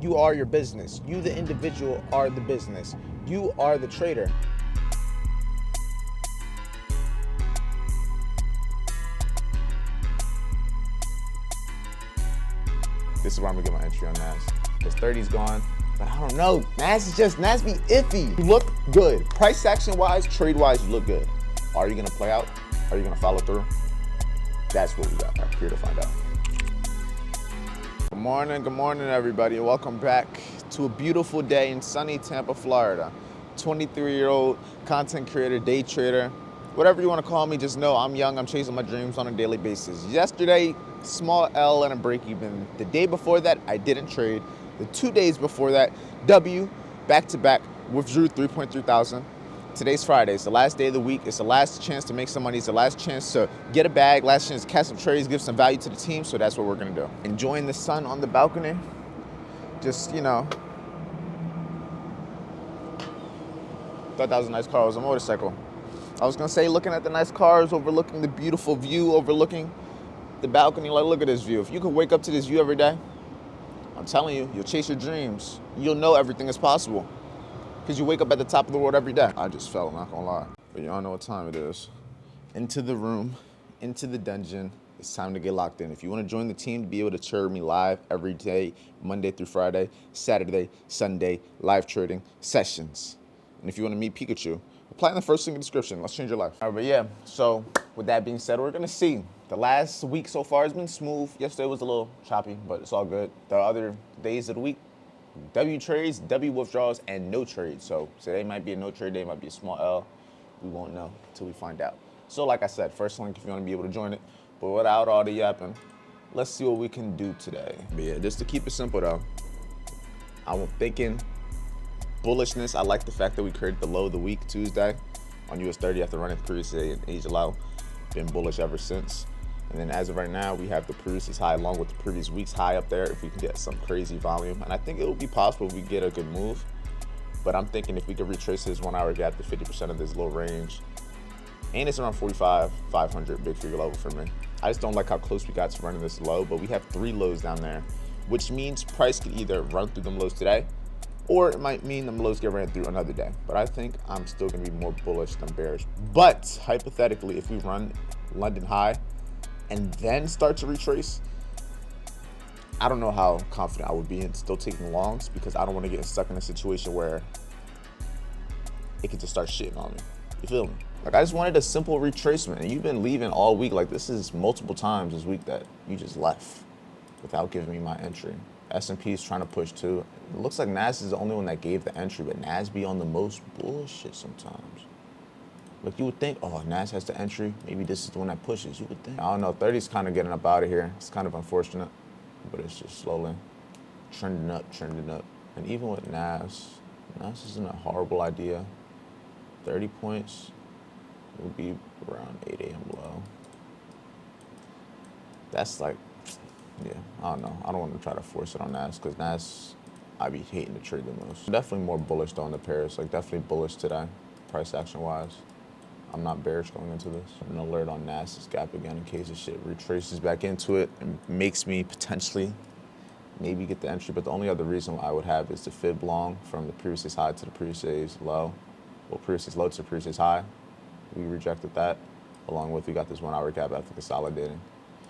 You are your business. You, the individual, are the business. You are the trader. This is where I'm gonna get my entry on Nas. Because 30's gone, but I don't know. Nas be iffy. You look good. Price action wise, trade wise, you look good. Are you gonna play out? Are you gonna follow through? That's what we got here to find out. Good morning everybody. Welcome back to a beautiful day in sunny Tampa, Florida. 23-year-old content creator, day trader, whatever you wanna call me, just know I'm young, I'm chasing my dreams on a daily basis. Yesterday, small L and a break even. The day before that, I didn't trade. The 2 days before that, W, back to back, withdrew 3.3 thousand. Today's Friday. It's the last day of the week. It's the last chance to make some money. It's the last chance to get a bag, last chance to catch some trades, give some value to the team. So that's what we're gonna do. Enjoying the sun on the balcony. Just, you know. Thought that was a nice car. It was a motorcycle. I was gonna say, looking at the nice cars, overlooking the beautiful view, overlooking the balcony. Like, look at this view. If you could wake up to this view every day, I'm telling you, you'll chase your dreams. You'll know everything is possible. Because you wake up at the top of the world every day. I just felt, not gonna lie. But y'all know what time it is. Into the room, into the dungeon. It's time to get locked in. If you want to join the team to be able to trade me live every day, Monday through Friday, Saturday, Sunday, live trading sessions. And if you want to meet Pikachu, apply in the first link in the description. Let's change your life. All right, but yeah, so with that being said, we're gonna see. The last week so far has been smooth. Yesterday was a little choppy, but it's all good. The other days of the week, W trades, W withdrawals, and no trades. So today might be a no trade day, might be a small L. We won't know until we find out. So like I said, first link if you want to be able to join it. But without all the yapping, let's see what we can do today. But yeah, just to keep it simple though, I'm thinking bullishness. I like the fact that we created the low of the week Tuesday on US 30 after running the previous day in Asia low. Been bullish ever since. And then as of right now, we have the previous high along with the previous week's high up there if we can get some crazy volume. And I think it will be possible if we get a good move. But I'm thinking if we could retrace this 1 hour gap to 50% of this low range, and it's around 500 big figure level for me. I just don't like how close we got to running this low, but we have 3 lows down there, which means price could either run through them lows today, or it might mean them lows get ran through another day. But I think I'm still gonna be more bullish than bearish. But hypothetically, if we run London high, and then start to retrace, I don't know how confident I would be in still taking longs because I don't want to get stuck in a situation where it could just start shitting on me. You feel me? Like, I just wanted a simple retracement, and you've been leaving all week. Like, this is multiple times this week that you just left without giving me my entry. S&P is trying to push too. It looks like Nas is the only one that gave the entry, but Nas be on the most bullshit sometimes. Like, you would think, oh, Nas has the entry. Maybe this is the one that pushes. You would think. I don't know. 30's kind of getting up out of here. It's kind of unfortunate, but it's just slowly trending up. And even with Nas isn't a horrible idea. 30 points would be around 8 a.m. low. That's like, yeah, I don't know. I don't want to try to force it on Nas because Nas, I be hating to trade the most. Definitely more bullish though on the pairs. Like, definitely bullish today, price action wise. I'm not bearish going into this. An alert on Nasdaq's gap again in case the shit retraces back into it and makes me potentially maybe get the entry. But the only other reason I would have is the fib long from the previous day's high to the previous day's low. Well, previous day's low to the previous day's high. We rejected that, along with we got this 1 hour gap after consolidating.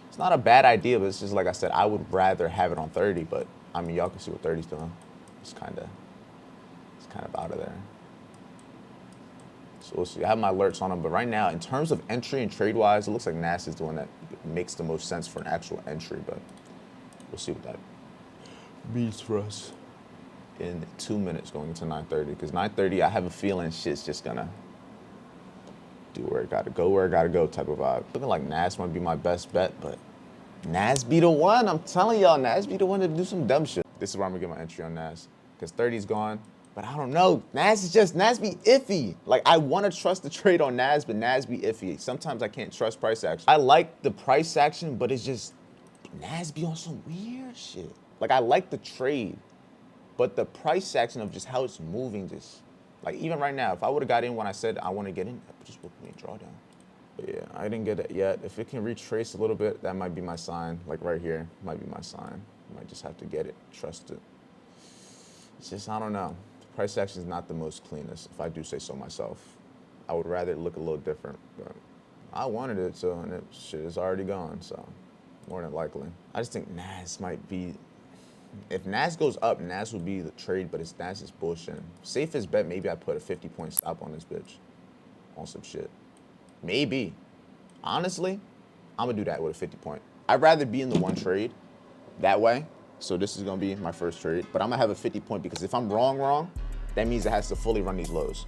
It's not a bad idea, but it's just like I said, I would rather have it on 30. But I mean, y'all can see what 30's doing. It's kind of out of there. So we'll see. I have my alerts on them, but right now, in terms of entry and trade-wise, it looks like Nas is the one that makes the most sense for an actual entry, but we'll see what that means for us in 2 minutes going into 9:30, because 9:30, I have a feeling shit's just gonna do where it gotta go type of vibe. Looking like Nas might be my best bet, but Nas be the one. I'm telling y'all, Nas be the one to do some dumb shit. This is where I'm gonna get my entry on Nas, because 30's gone. But I don't know. Nas be iffy. Like, I want to trust the trade on Nas, but Nas be iffy. Sometimes I can't trust price action. I like the price action, but it's just, Nas be on some weird shit. Like, I like the trade, but the price action of just how it's moving just, like, even right now, if I would have got in when I said I want to get in, it just would me a drawdown. But yeah, I didn't get it yet. If it can retrace a little bit, that might be my sign. Like right here, might be my sign. I might just have to get it, trust it. It's just, I don't know. Price action is not the most cleanest, if I do say so myself. I would rather it look a little different, but I wanted it, so, and it shit is already gone, so more than likely. I just think NAS might be, if NAS goes up, NAS would be the trade, but it's NAS is bullshit. Safest bet, maybe I put a 50-point stop on this bitch. On some shit. Maybe. Honestly, I'm gonna do that with a 50-point. I'd rather be in the one trade that way. So this is gonna be my first trade, but I'm gonna have a 50-point because if I'm wrong, that means it has to fully run these lows.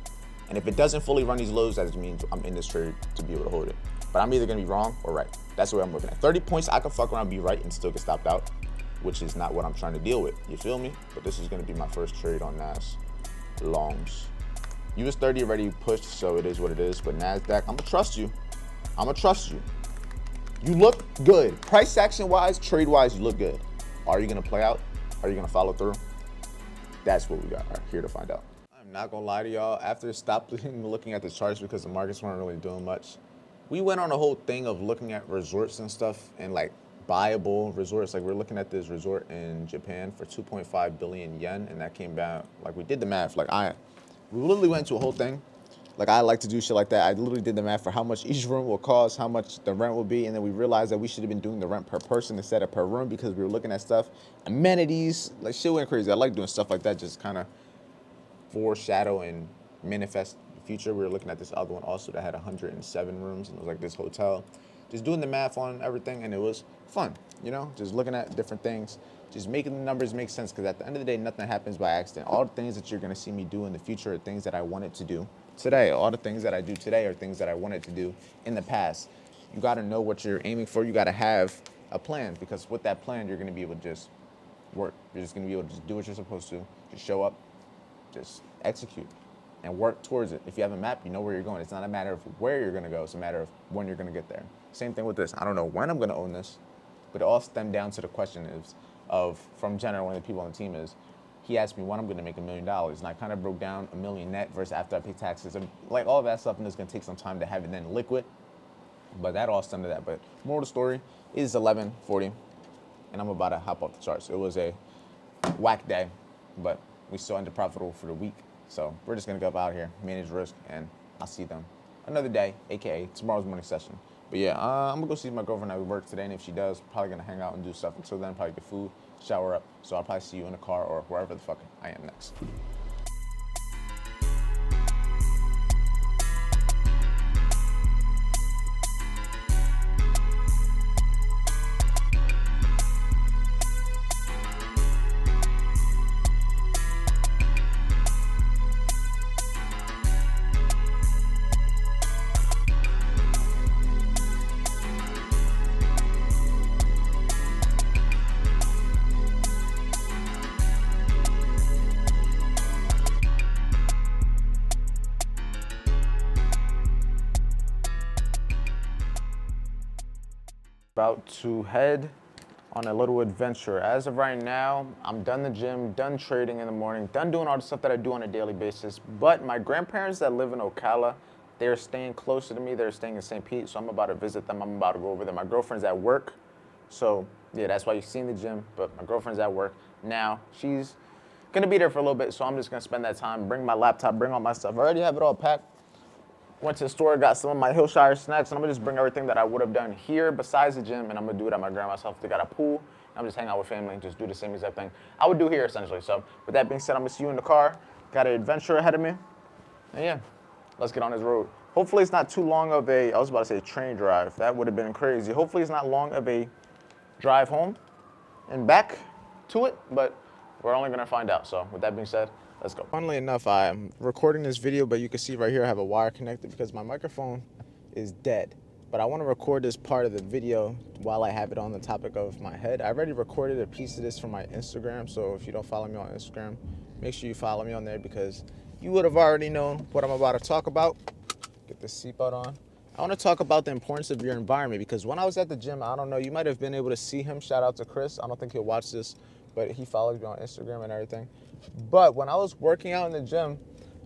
And if it doesn't fully run these lows, that just means I'm in this trade to be able to hold it. But I'm either gonna be wrong or right. That's the way I'm looking at. 30 points, I can fuck around, be right, and still get stopped out, which is not what I'm trying to deal with. You feel me? But this is gonna be my first trade on NAS. Longs. US 30 already pushed, so it is what it is. But Nasdaq, I'm gonna trust you. I'm gonna trust you. You look good. Price action wise, trade wise, you look good. Are you gonna play out? Are you gonna follow through? That's what we got here to find out. I'm not gonna lie to y'all. After stopping looking at the charts because the markets weren't really doing much, we went on a whole thing of looking at resorts and stuff and like buyable resorts. Like we're looking at this resort in Japan for 2.5 billion yen, and that came down. Like we did the math. We literally went into a whole thing. Like I like to do shit like that. I literally did the math for how much each room will cost, how much the rent will be, and then we realized that we should have been doing the rent per person instead of per room because we were looking at stuff, amenities, like shit went crazy. I like doing stuff like that, just kind of foreshadow and manifest the future. We were looking at this other one also that had 107 rooms, and it was like this hotel. Just doing the math on everything, and it was fun, you know, just looking at different things, just making the numbers make sense, because at the end of the day, nothing happens by accident. All the things that you're going to see me do in the future are things that I wanted to do today. All the things that I do today are things that I wanted to do in the past. You got to know what you're aiming for. You got to have a plan, because with that plan, you're going to be able to just work. You're just going to be able to just do what you're supposed to, just show up, just execute, and work towards it. If you have a map, you know where you're going. It's not a matter of where you're going to go. It's a matter of when you're going to get there. Same thing with this. I don't know when I'm going to own this, but it all stemmed down to the question from Jenner, one of the people on the team, is he asked me when I'm going to make $1 million, and I kind of broke down $1 million net versus after I pay taxes and like all of that stuff, and it's going to take some time to have it then liquid. But that all stemmed to that. But moral of the story is 11:40, and I'm about to hop off the charts. It was a whack day, but we still ended profitable for the week. So we're just going to go out here, manage risk, and I'll see them another day, aka tomorrow's morning session. But yeah, I'm gonna go see my girlfriend at work today, and if she does, probably gonna hang out and do stuff. Until then, probably get food, shower up. So I'll probably see you in the car or wherever the fuck I am next. About to head on a little adventure. As of right now, I'm done the gym, done trading in the morning, done doing all the stuff that I do on a daily basis. But my grandparents that live in Ocala, they're staying closer to me. They're staying in St. Pete, so I'm about to visit them. I'm about to go over there. My girlfriend's at work, so yeah, that's why you've seen the gym. But my girlfriend's at work now. She's gonna be there for a little bit, so I'm just gonna spend that time, bring my laptop, bring all my stuff. I already have it all packed. Went to the store, got some of my Hillshire snacks, and I'm gonna just bring everything that I would have done here besides the gym, and I'm gonna do it at my grandma's house. They got a pool. I'm just hang out with family and just do the same exact thing I would do here essentially. So with that being said, I'm gonna see you in the car. Got an adventure ahead of me. And yeah, let's get on this road. Hopefully it's not too long of I was about to say train drive. That would have been crazy. Hopefully it's not long of a drive home and back to it, but we're only gonna find out. So with that being said, let's go. Funnily enough, I'm recording this video, but you can see right here I have a wire connected because my microphone is dead. But I want to record this part of the video while I have it on the topic of my head. I already recorded a piece of this for my Instagram, so if you don't follow me on Instagram, make sure you follow me on there because you would have already known what I'm about to talk about. Get the seatbelt on. I want to talk about the importance of your environment because when I was at the gym, I don't know, you might have been able to see him. Shout out to Chris. I don't think he'll watch this, but he follows me on Instagram and everything. But when I was working out in the gym,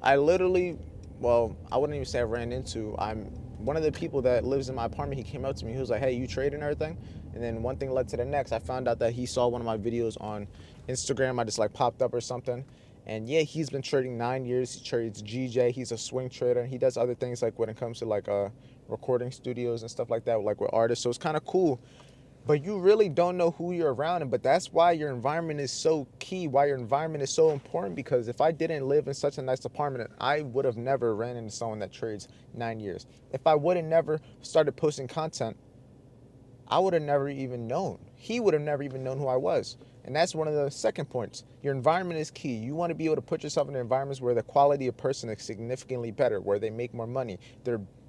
I literally, I wouldn't even say I ran into, I'm one of the people that lives in my apartment. He came up to me, he was like, hey, you trade and everything? And then one thing led to the next. I found out that he saw one of my videos on Instagram. I just like popped up or something. And yeah, he's been trading 9 years. He trades GJ. He's a swing trader. He does other things like when it comes to like recording studios and stuff like that, like with artists. So it's kind of cool. But you really don't know who you're around. But that's why your environment is so key, why your environment is so important. Because if I didn't live in such a nice apartment, I would have never ran into someone that trades 9 years. If I would have never started posting content, I would have never even known. He would have never even known who I was. And that's one of the second points. Your environment is key. You want to be able to put yourself in environments where the quality of person is significantly better, where they make more money,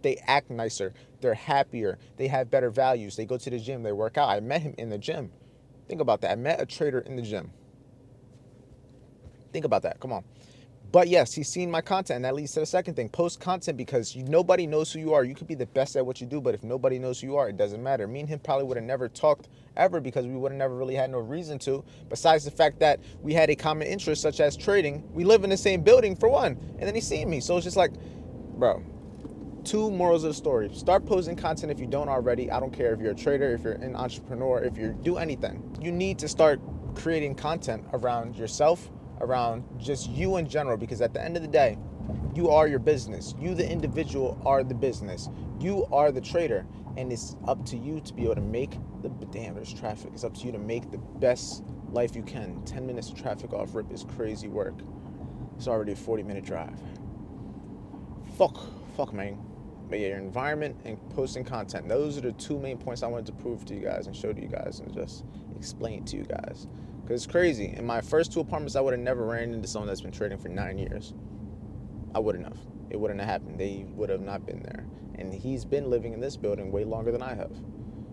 they act nicer, they're happier, they have better values, they go to the gym, they work out. I met him in the gym. Think about that. I met a trader in the gym. Think about that. Come on. But yes, he's seen my content, and that leads to the second thing. Post content, because nobody knows who you are. You could be the best at what you do, but if nobody knows who you are, it doesn't matter. Me and him probably would have never talked ever because we would have never really had no reason to, besides the fact that we had a common interest such as trading. We live in the same building for one, and then he's seen me. So it's just like, bro, two morals of the story. Start posting content if you don't already. I don't care if you're a trader, if you're an entrepreneur, if you do anything. You need to start creating content around yourself, around just you in general, because at the end of the day, you are your business. You, the individual, are the business. You are the trader, and it's up to you to be able to make damn, there's traffic. It's up to you to make the best life you can. 10 minutes of traffic off rip is crazy work. It's already a 40-minute drive. Fuck, man. But yeah, your environment and posting content. Those are the two main points I wanted to prove to you guys and show to you guys and just explain to you guys. Because it's crazy. In my first two apartments, I would have never ran into someone that's been trading for 9 years. I wouldn't have. It wouldn't have happened. They would have not been there. And he's been living in this building way longer than I have.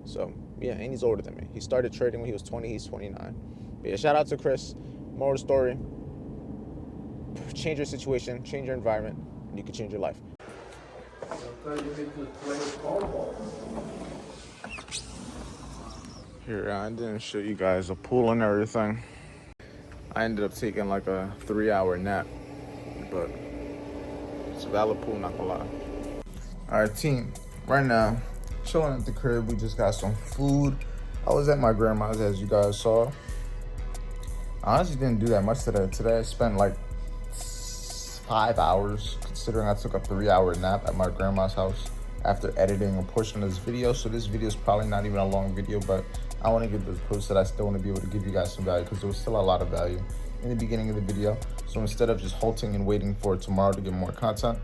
So, yeah, and he's older than me. He started trading when he was 20. He's 29. But yeah, shout out to Chris. Moral of the story. Change your situation. Change your environment. And you can change your life. Here, I didn't show you guys a pool and everything. I ended up taking like a 3-hour nap, but it's a valid pool, not gonna lie. All right, team, right now, chilling at the crib. We just got some food. I was at my grandma's, as you guys saw. I honestly didn't do that much today. Today I spent like 5 hours, considering I took a 3-hour nap at my grandma's house after editing a portion of this video. So this video is probably not even a long video, but I want to get this posted. I still want to be able to give you guys some value because there was still a lot of value in the beginning of the video. So instead of just halting and waiting for tomorrow to get more content,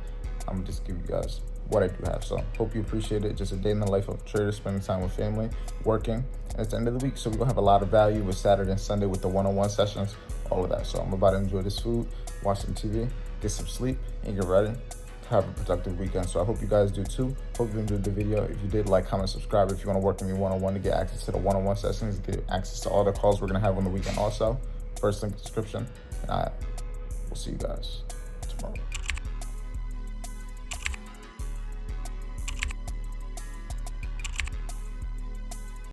I'm gonna just give you guys what I do have. So hope you appreciate it. Just a day in the life of a trader, spending time with family, working. And it's the end of the week, so we're gonna have a lot of value with Saturday and Sunday with the one-on-one sessions, all of that. So I'm about to enjoy this food, watch some TV, get some sleep, and get ready to have a productive weekend. So I hope you guys do too. Hope you enjoyed the video. If you did, like, comment, subscribe. If you want to work with me one-on-one to get access to the one-on-one sessions, get access to all the calls we're gonna have on the weekend also. First link in the description. And we'll see you guys tomorrow.